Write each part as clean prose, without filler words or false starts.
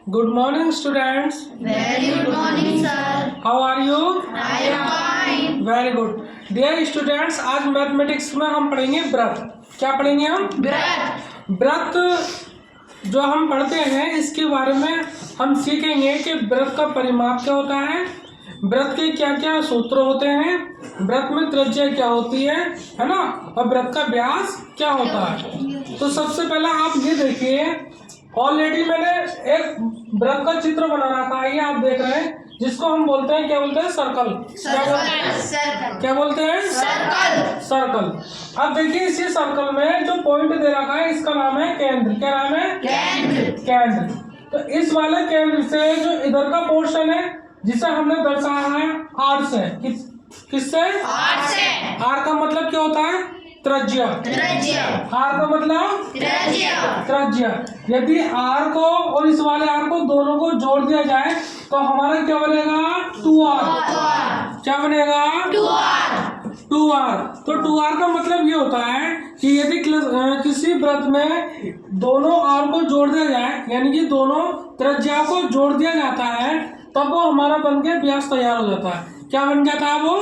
Good morning, students. Very good morning, sir. How are you? I am fine. Very good. Dear students, आज mathematics में हम पढ़ेंगे व्रत। क्या पढ़ेंगे हम? व्रत। व्रत जो हम पढ़ते हैं इसके बारे में हम सीखेंगे कि व्रत का परिमाप क्या होता है, व्रत के क्या क्या सूत्र होते हैं, व्रत में त्रिज्या क्या होती है ना, और व्रत का व्यास क्या होता है। तो सबसे पहले आप ये देखिए, ऑलरेडी मैंने एक व्रत का चित्र बना रखा है, ये आप देख रहे हैं, जिसको हम बोलते हैं, क्या बोलते हैं? सर्कल। क्या बोलते हैं? सर्कल। अब देखिए इसी सर्कल में जो पॉइंट दे रखा है इसका नाम है केंद्र। क्या नाम है? केंद्र। तो इस वाले केंद्र से जो इधर का पोर्शन है जिसे हमने दर्शाया है आर से, किससे? आर से। आर का मतलब क्या होता है? त्रिज्या। आर का मतलब त्रिज्या। यदि आर को और इस वाले आर को दोनों को जोड़ दिया जाए तो हमारा क्या बनेगा? 2r। क्या बनेगा? 2r। तो 2r का मतलब ये होता है कि यदि किसी व्रत में दोनों आर को जोड़ दिया जाए, यानी कि दोनों त्रिज्या को जोड़ दिया जाता है, तब वो हमारा बन के व्यास तैयार हो जाता है। क्या बन गया था वो?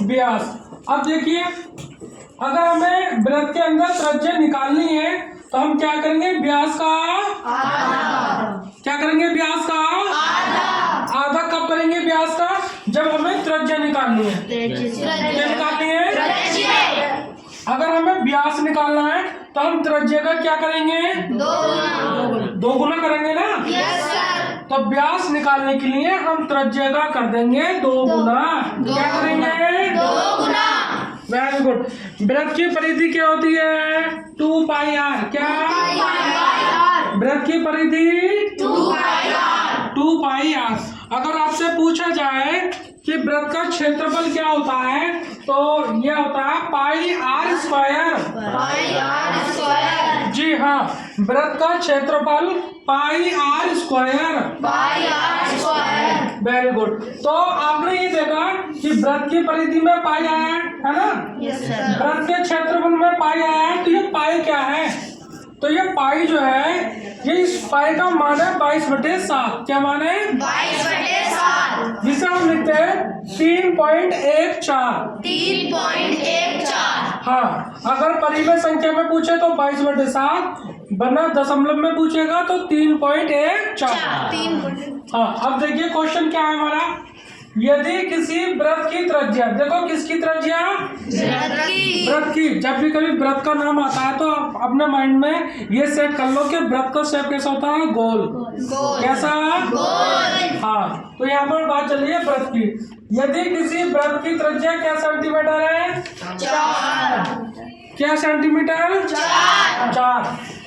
व्यास। अब देखिए, अगर हमें व्रत के अंदर त्रिज्या निकालनी है तो हम क्या करेंगे? व्यास का क्या करेंगे? व्यास का आधा। कब करेंगे व्यास का? जब हमें त्रिज्या निकालनी है। क्या निकालनी है? अगर हमें व्यास निकालना है तो हम त्रिज्या का क्या करेंगे? 2 गुना करेंगे ना। तो व्यास निकालने के लिए हम त्रिज्या का कर देंगे 2 गुना। क्या करेंगे? 2 गुना। Very good. व्रत की परिधि क्या होती है? 2πr। क्या? व्रत की परिधि 2πr। अगर आपसे पूछा जाए कि व्रत का क्षेत्रफल क्या होता है तो यह होता है πr²। जी हाँ, व्रत का क्षेत्रफल πr²। Very good. तो आपने ये देखा कि व्रत की परिधि में पाई आया है ना? व्रत के क्षेत्रफल में पाई आया है। तो ये पाई क्या है? तो ये पाई जो है, ये इस पाई का मान है 22/7। क्या मान है? 22/7। जिसे हम लिखते हैं 3.14। हाँ, अगर परिमेय संख्या में पूछे तो 22/7, वरना दशमलव में पूछेगा तो 3.14। हाँ, अब देखिए क्वेश्चन क्या है हमारा। यदि किसी व्रत की त्रिज्या, देखो किसकी त्रिज्या? व्रत की। जब भी कभी व्रत का नाम आता है तो आप अपने माइंड में ये सेट कर लो कि व्रत का शेप कैसा होता है? गोल। कैसा? गोल। हाँ, तो यहाँ पर बात चल रही है व्रत की। यदि किसी व्रत की त्रिज्या क्या सेंटीमीटर है? 4। क्या सेंटीमीटर? 4।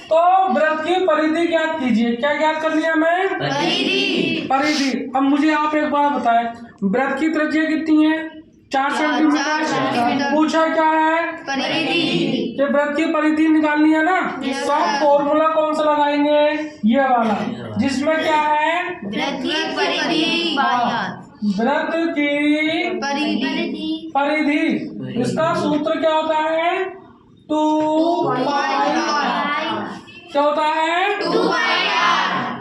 तो व्रत की परिधि ज्ञात कीजिए। क्या ज्ञात करनी है हमें? परिधि। अब मुझे आप एक बात बताएं, व्रत की त्रिज्या कितनी है? 4 सेंटीमीटर। पूछा क्या है? परिधि। कि व्रत की परिधि निकालनी है ना, तो हम फॉर्मूला कौन सा लगाएंगे? ये वाला, जिसमें क्या है? व्रत की परिधि। इसका सूत्र क्या होता है? 2πr। क्या होता है?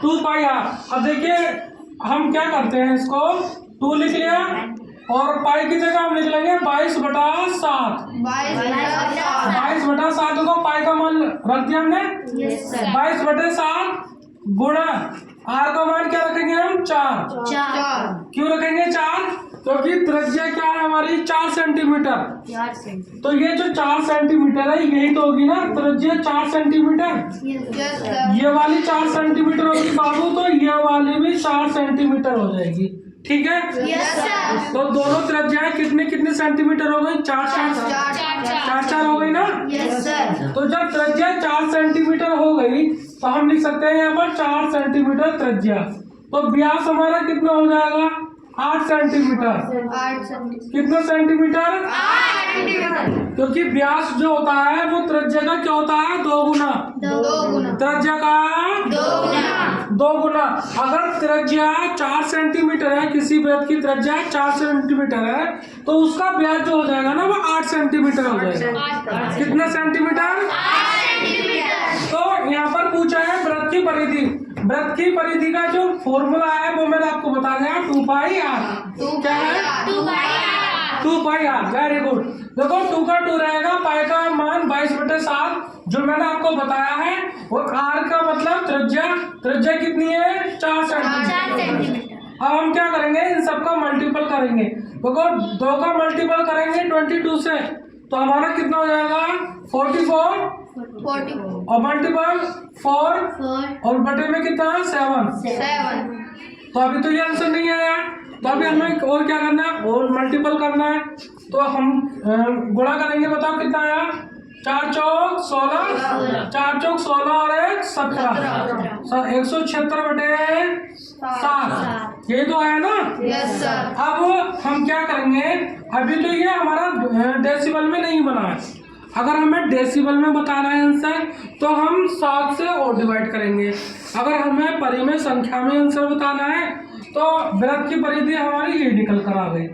2πr। अब देखिए हम क्या करते हैं, इसको 2 लिख लिया और पाई की जगह हम लिख लेंगे 22/7। 22/7 को पाई का मान रख दिया हमने। 22/7 गुणा आर का मान क्या रखेंगे हम? 4। क्यों रखेंगे 4? क्योंकि त्रिज्या क्या है हमारी? 4 सेंटीमीटर। तो ये जो 4 सेंटीमीटर है यही तो होगी ना त्रिज्या? 4 सेंटीमीटर। ये वाली 4 सेंटीमीटर होगी बाबू, तो ये वाली भी 4 सेंटीमीटर हो जाएगी। ठीक है? तो दोनों त्रिज्याएं कितने सेंटीमीटर हो गई? 4 हो गई ना? तो जब त्रिज्या 4 सेंटीमीटर हो गई तो हम लिख सकते हैं यहाँ पर 4 सेंटीमीटर त्रिज्या। तो व्यास हमारा कितना हो जाएगा? 8 सेंटीमीटर। कितना सेंटीमीटर? 8 सेंटीमीटर। क्योंकि व्यास जो होता है वो त्रिज्या का क्या होता है? 2 गुना। त्रिज्या का 2 गुना। अगर त्रिज्या 4 सेंटीमीटर है, किसी व्रत की त्रिज्या 4 सेंटीमीटर है, तो उसका व्यास जो हो जाएगा ना वो 8 सेंटीमीटर हो जाएगा। कितना सेंटीमीटर? 8 सेंटीमीटर। तो यहाँ पर पूछा है व्रत की परिधि। वृत्त की परिधि का जो फॉर्मूला है वो मैंने आपको बता दिया 2 पाई आर। क्या है? 2 पाई आर। Very good. देखो 2 का 2 रहेगा, पाई का मान 22/7 जो मैंने आपको बताया है, और आर का मतलब त्रिज्या कितनी है? 4 सेंटीमीटर। अब हम क्या करेंगे, इन सबका मल्टीपल करेंगे। देखो 2 का मल्टीपल करेंगे 22 से, तो हमारा कितना हो जाएगा? 44 और मल्टीपल 4 और बटे में कितना? 7। तो अभी तो ये आंसर नहीं आया, तो अभी हमें और क्या करना है? और मल्टीपल करना है। तो हम गुणा करेंगे, बताओ कितना आया? 4 चौक 16, 4 चौक 16 और 1 17, 176/7। ये तो आया ना? Yes sir. अब हम क्या करेंगे, अभी तो ये हमारा डेसिबल में नहीं बना है। अगर हमें डेसिबल में बताना है आंसर, तो हम 7 से और डिवाइड करेंगे। अगर हमें परिमेय संख्या में आंसर बताना है, तो वृत्त की परिधि हमारी ये निकल कर आ गई,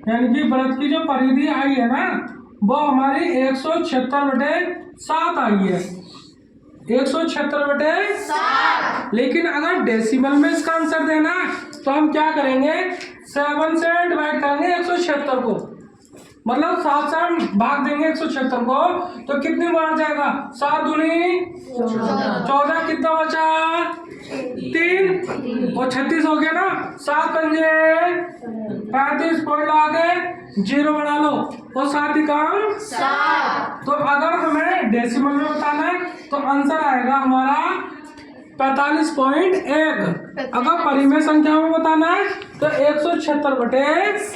यानी कि वृत्त की जो परिधि आई है ना, वो हमारी 176/7 आई है। 176/7। लेकिन अगर डेसिमल में इसका आंसर देना है, तो हम क्या करेंगे? 7 से डिवाइड करेंगे 176 को, मतलब 7 से हम भाग देंगे 176 को, तो कितनी बार जाएगा? 7 दूनी 14, कितना बचा? 3 और 36 हो गया ना। 7 पंजे 35, पॉइंट आगे 0 बढ़ा लो और 7 ही काम 7। तो अगर हमें डेसिमल में बताना है, तो आंसर आएगा हमारा 45.1। अगर परिमेय संख्या में बताना है, तो 176/7